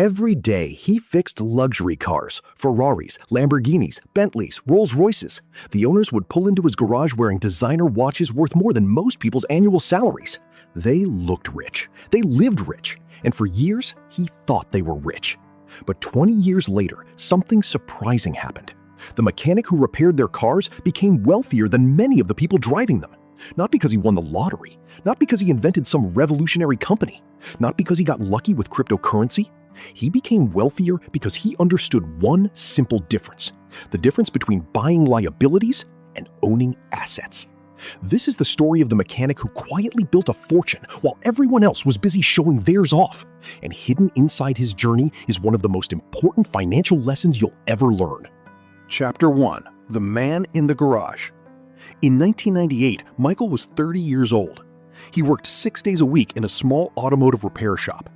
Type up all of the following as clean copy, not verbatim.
Every day, he fixed luxury cars, Ferraris, Lamborghinis, Bentleys, Rolls-Royces. The owners would pull into his garage wearing designer watches worth more than most people's annual salaries. They looked rich. They lived rich. And for years, he thought they were rich. But 20 years later, something surprising happened. The mechanic who repaired their cars became wealthier than many of the people driving them. Not because he won the lottery, not because he invented some revolutionary company, not because he got lucky with cryptocurrency. He became wealthier because he understood one simple difference: the difference between buying liabilities and owning assets. This is the story of the mechanic who quietly built a fortune while everyone else was busy showing theirs off. And hidden inside his journey is one of the most important financial lessons you'll ever learn. Chapter 1: The Man in the Garage. In 1998, Michael was 30 years old. He worked 6 days a week in a small automotive repair shop.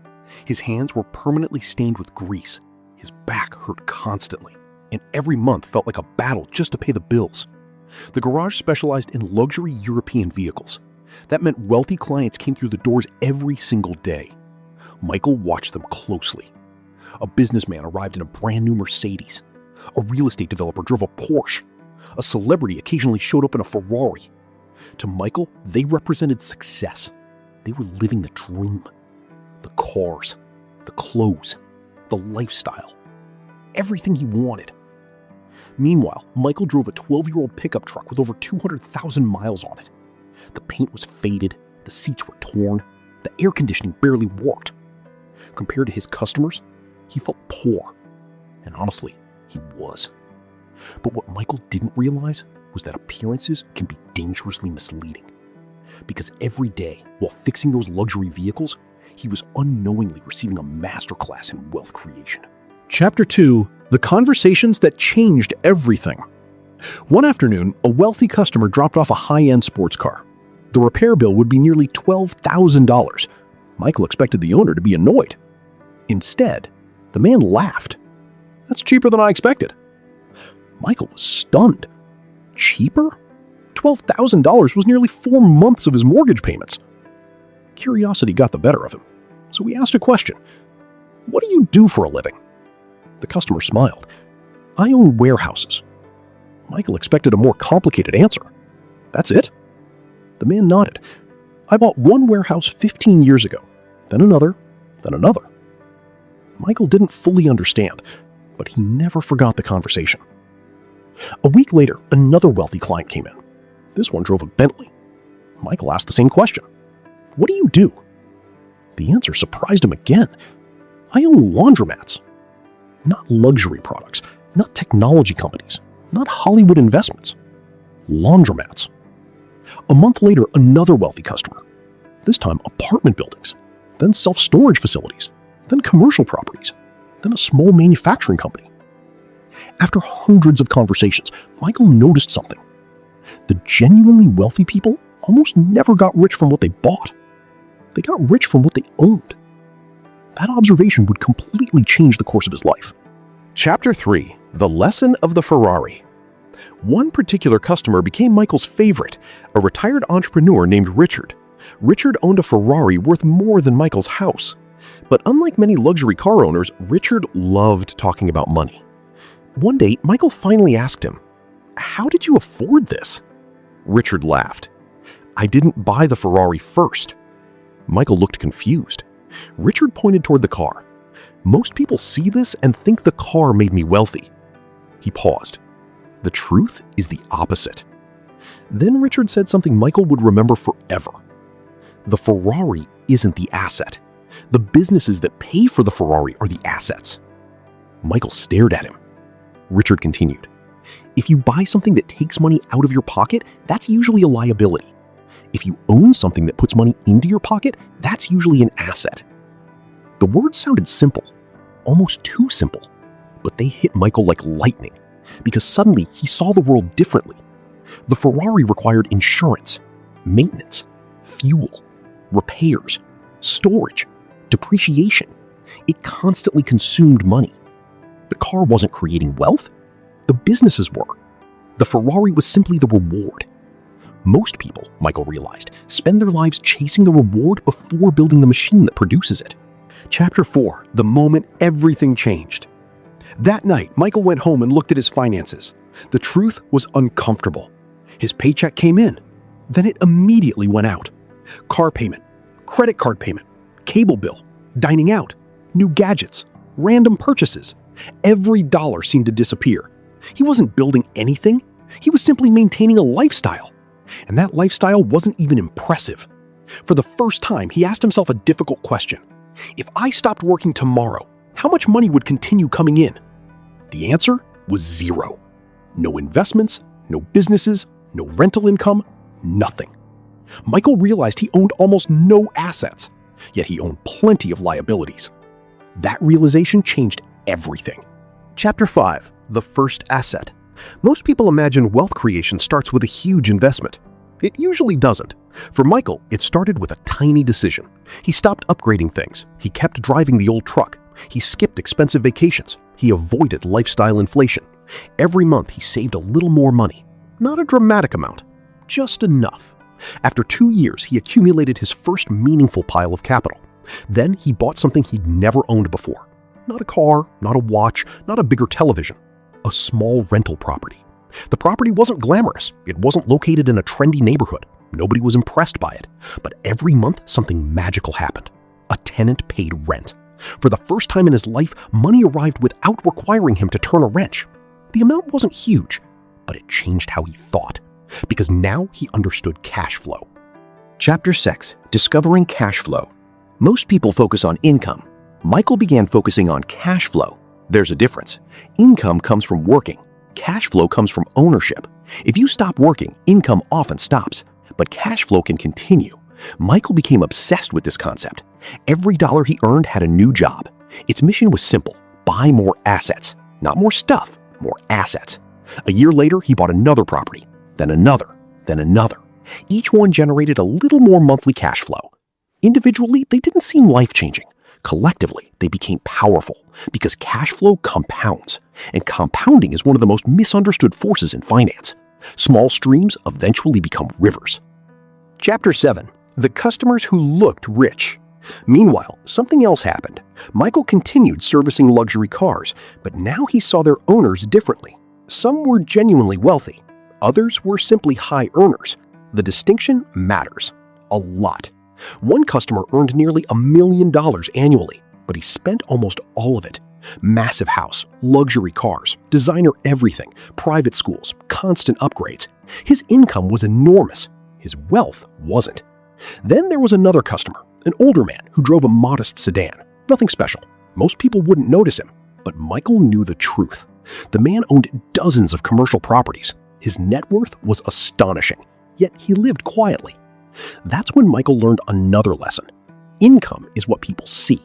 His hands were permanently stained with grease. His back hurt constantly, and every month felt like a battle just to pay the bills. The garage specialized in luxury European vehicles. That meant wealthy clients came through the doors every single day. Michael watched them closely. A businessman arrived in a brand new Mercedes. A real estate developer drove a Porsche. A celebrity occasionally showed up in a Ferrari. To Michael, they represented success. They were living the dream. The cars, the clothes, the lifestyle. Everything he wanted. Meanwhile, Michael drove a 12-year-old pickup truck with over 200,000 miles on it. The paint was faded, the seats were torn, the air conditioning barely worked. Compared to his customers, he felt poor. And honestly, he was. But what Michael didn't realize was that appearances can be dangerously misleading. Because every day, while fixing those luxury vehicles, he was unknowingly receiving a masterclass in wealth creation. Chapter 2: The Conversations That Changed Everything. One afternoon, a wealthy customer dropped off a high-end sports car. The repair bill would be nearly $12,000. Michael expected the owner to be annoyed. Instead, the man laughed. "That's cheaper than I expected." Michael was stunned. Cheaper? $12,000 was nearly 4 months of his mortgage payments. Curiosity got the better of him, so he asked a question. "What do you do for a living?" The customer smiled. "I own warehouses." Michael expected a more complicated answer. "That's it?" The man nodded. "I bought one warehouse 15 years ago, then another, then another." Michael didn't fully understand, but he never forgot the conversation. A week later, another wealthy client came in. This one drove a Bentley. Michael asked the same question. "What do you do?" The answer surprised him again. "I own laundromats." Not luxury products, not technology companies, not Hollywood investments. Laundromats. A month later, another wealthy customer. This time, apartment buildings, then self-storage facilities, then commercial properties, then a small manufacturing company. After hundreds of conversations, Michael noticed something. The genuinely wealthy people almost never got rich from what they bought. They got rich from what they owned. That observation would completely change the course of his life. Chapter 3: The Lesson of the Ferrari. One particular customer became Michael's favorite, a retired entrepreneur named Richard. Richard owned a Ferrari worth more than Michael's house. But unlike many luxury car owners, Richard loved talking about money. One day, Michael finally asked him, "How did you afford this?" Richard laughed. "I didn't buy the Ferrari first." Michael looked confused. Richard pointed toward the car. "Most people see this and think the car made me wealthy." He paused. The truth is the opposite. Then Richard said something Michael would remember forever. The Ferrari isn't the asset. The businesses that pay for the Ferrari are the assets. Michael stared at him. Richard continued, "If you buy something that takes money out of your pocket, that's usually a liability. If you own something that puts money into your pocket, that's usually an asset." The words sounded simple, almost too simple, but they hit Michael like lightning, because suddenly he saw the world differently. The Ferrari required insurance, maintenance, fuel, repairs, storage, depreciation. It constantly consumed money. The car wasn't creating wealth. The businesses were. The Ferrari was simply the reward. Most people, Michael realized, spend their lives chasing the reward before building the machine that produces it. Chapter 4. The moment everything changed. That night, Michael went home and looked at his finances. The truth was uncomfortable. His paycheck came in, then it immediately went out. Car payment, credit card payment, cable bill, dining out, new gadgets, random purchases. Every dollar seemed to disappear. He wasn't building anything. He was simply maintaining a lifestyle. And that lifestyle wasn't even impressive. For the first time, he asked himself a difficult question. If I stopped working tomorrow, how much money would continue coming in? The answer was zero. No investments, no businesses, no rental income, nothing. Michael realized he owned almost no assets, yet he owned plenty of liabilities. That realization changed everything. Chapter 5. The first asset. Most people imagine wealth creation starts with a huge investment. It usually doesn't. For Michael, it started with a tiny decision. He stopped upgrading things. He kept driving the old truck. He skipped expensive vacations. He avoided lifestyle inflation. Every month, he saved a little more money. Not a dramatic amount, just enough. After 2 years, he accumulated his first meaningful pile of capital. Then he bought something he'd never owned before. Not a car, not a watch, not a bigger television. A small rental property. The property wasn't glamorous. It wasn't located in a trendy neighborhood. Nobody was impressed by it. But every month, something magical happened. A tenant paid rent. For the first time in his life, money arrived without requiring him to turn a wrench. The amount wasn't huge, but it changed how he thought. Because now he understood cash flow. Chapter 6. Discovering cash flow. Most people focus on income. Michael began focusing on cash flow. There's a difference. Income comes from working. Cash flow comes from ownership. If you stop working, income often stops, but cash flow can continue. Michael became obsessed with this concept. Every dollar he earned had a new job. Its mission was simple: buy more assets. Not more stuff, more assets. A year later, he bought another property, then another, then another. Each one generated a little more monthly cash flow. Individually, they didn't seem life-changing. Collectively, they became powerful because cash flow compounds, and compounding is one of the most misunderstood forces in finance. Small streams eventually become rivers. Chapter 7. The customers who looked rich. Meanwhile, something else happened. Michael continued servicing luxury cars, but now he saw their owners differently. Some were genuinely wealthy. Others were simply high earners. The distinction matters. A lot. One customer earned nearly $1 million annually, but he spent almost all of it. Massive house, luxury cars, designer everything, private schools, constant upgrades. His income was enormous. His wealth wasn't. Then there was another customer, an older man who drove a modest sedan. Nothing special. Most people wouldn't notice him, but Michael knew the truth. The man owned dozens of commercial properties. His net worth was astonishing, yet he lived quietly. That's when Michael learned another lesson. Income is what people see.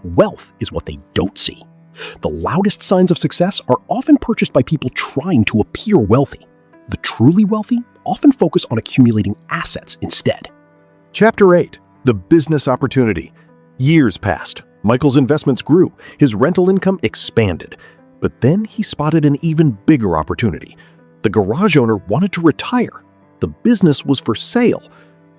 Wealth is what they don't see. The loudest signs of success are often purchased by people trying to appear wealthy. The truly wealthy often focus on accumulating assets instead. Chapter 8. The business opportunity. Years passed. Michael's investments grew. His rental income expanded. But then he spotted an even bigger opportunity. The garage owner wanted to retire. The business was for sale.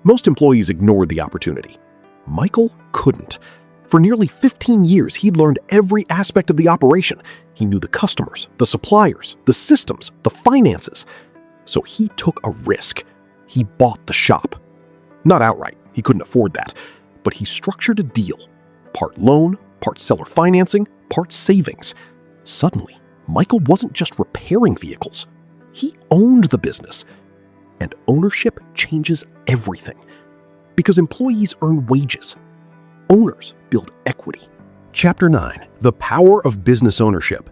Most employees ignored the opportunity. Michael couldn't. For nearly 15 years, he'd learned every aspect of the operation. He knew the customers, the suppliers, the systems, the finances. So he took a risk. He bought the shop. Not outright, he couldn't afford that, but he structured a deal. Part loan, part seller financing, part savings. Suddenly, Michael wasn't just repairing vehicles. He owned the business. And ownership changes everything. Because employees earn wages. Owners build equity. Chapter 9. The power of business ownership.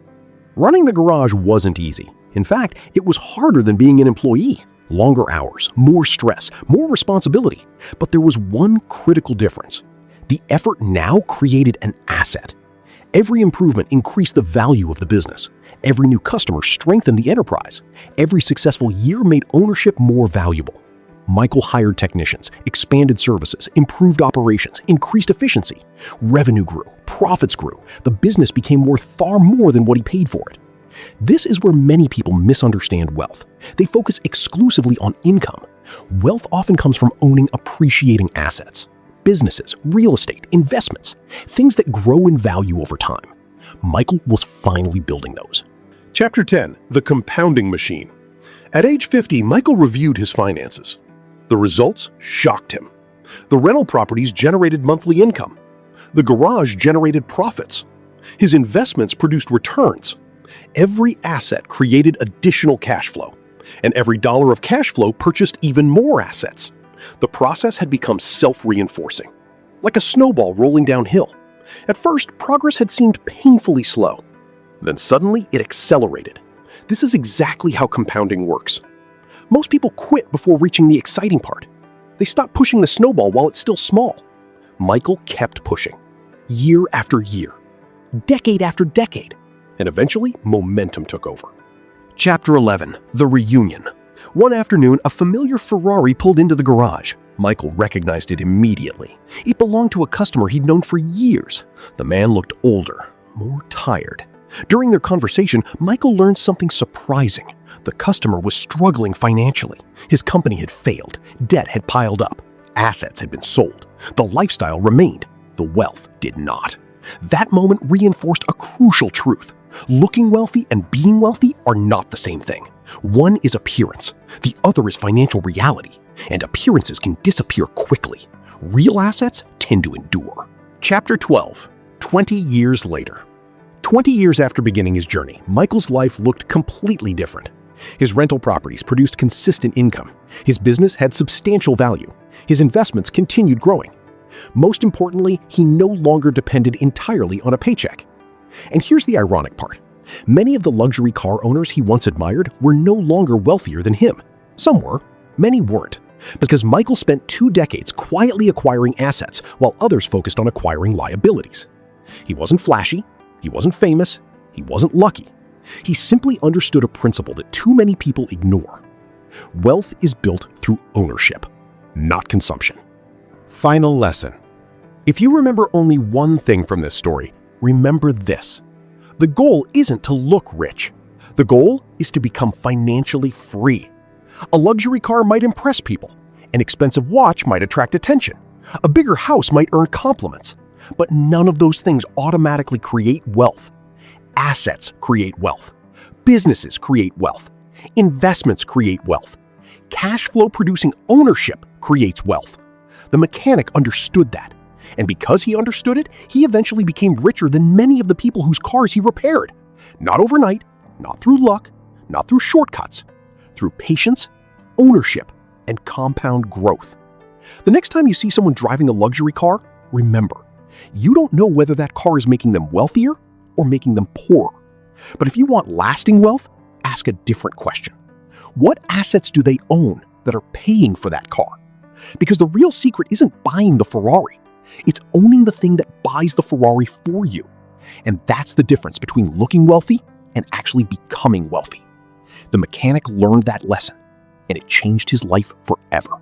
Running the garage wasn't easy. In fact, it was harder than being an employee. Longer hours, more stress, more responsibility. But there was one critical difference. The effort now created an asset. Every improvement increased the value of the business. Every new customer strengthened the enterprise. Every successful year made ownership more valuable. Michael hired technicians, expanded services, improved operations, increased efficiency. Revenue grew, profits grew. The business became worth far more than what he paid for it. This is where many people misunderstand wealth. They focus exclusively on income. Wealth often comes from owning appreciating assets. businesses, real estate, investments, things that grow in value over time. Michael was finally building those. Chapter 10. The Compounding Machine. At age 50, Michael reviewed his finances. The results shocked him. The rental properties generated monthly income. The garage generated profits. His investments produced returns. Every asset created additional cash flow, and every dollar of cash flow purchased even more assets. The process had become self-reinforcing, like a snowball rolling downhill. At first, progress had seemed painfully slow. Then suddenly, it accelerated. This is exactly how compounding works. Most people quit before reaching the exciting part. They stop pushing the snowball while it's still small. Michael kept pushing, year after year, decade after decade, and eventually momentum took over. Chapter 11. The Reunion. One afternoon, a familiar Ferrari pulled into the garage. Michael recognized it immediately. It belonged to a customer he'd known for years. The man looked older, more tired. During their conversation, Michael learned something surprising. The customer was struggling financially. His company had failed, debt had piled up, assets had been sold. The lifestyle remained, the wealth did not. That moment reinforced a crucial truth. Looking wealthy and being wealthy are not the same thing. One is appearance, the other is financial reality, and appearances can disappear quickly. Real assets tend to endure. Chapter 12. 20 years later. 20 years after beginning his journey, Michael's life looked completely different. His rental properties produced consistent income. His business had substantial value. His investments continued growing. Most importantly, he no longer depended entirely on a paycheck. And here's the ironic part. Many of the luxury car owners he once admired were no longer wealthier than him. Some were, many weren't, because Michael spent 2 decades quietly acquiring assets while others focused on acquiring liabilities. He wasn't flashy, he wasn't famous, he wasn't lucky. He simply understood a principle that too many people ignore. Wealth is built through ownership, not consumption. Final lesson. If you remember only one thing from this story, remember this. The goal isn't to look rich. The goal is to become financially free. A luxury car might impress people. An expensive watch might attract attention. A bigger house might earn compliments. But none of those things automatically create wealth. Assets create wealth. Businesses create wealth. Investments create wealth. Cash flow producing ownership creates wealth. The mechanic understood that. And because he understood it, he eventually became richer than many of the people whose cars he repaired. Not overnight, not through luck, not through shortcuts, through patience, ownership, and compound growth. The next time you see someone driving a luxury car, remember, you don't know whether that car is making them wealthier or making them poorer. But if you want lasting wealth, ask a different question. What assets do they own that are paying for that car? Because the real secret isn't buying the Ferrari. It's owning the thing that buys the Ferrari for you. And that's the difference between looking wealthy and actually becoming wealthy. The mechanic learned that lesson, and it changed his life forever.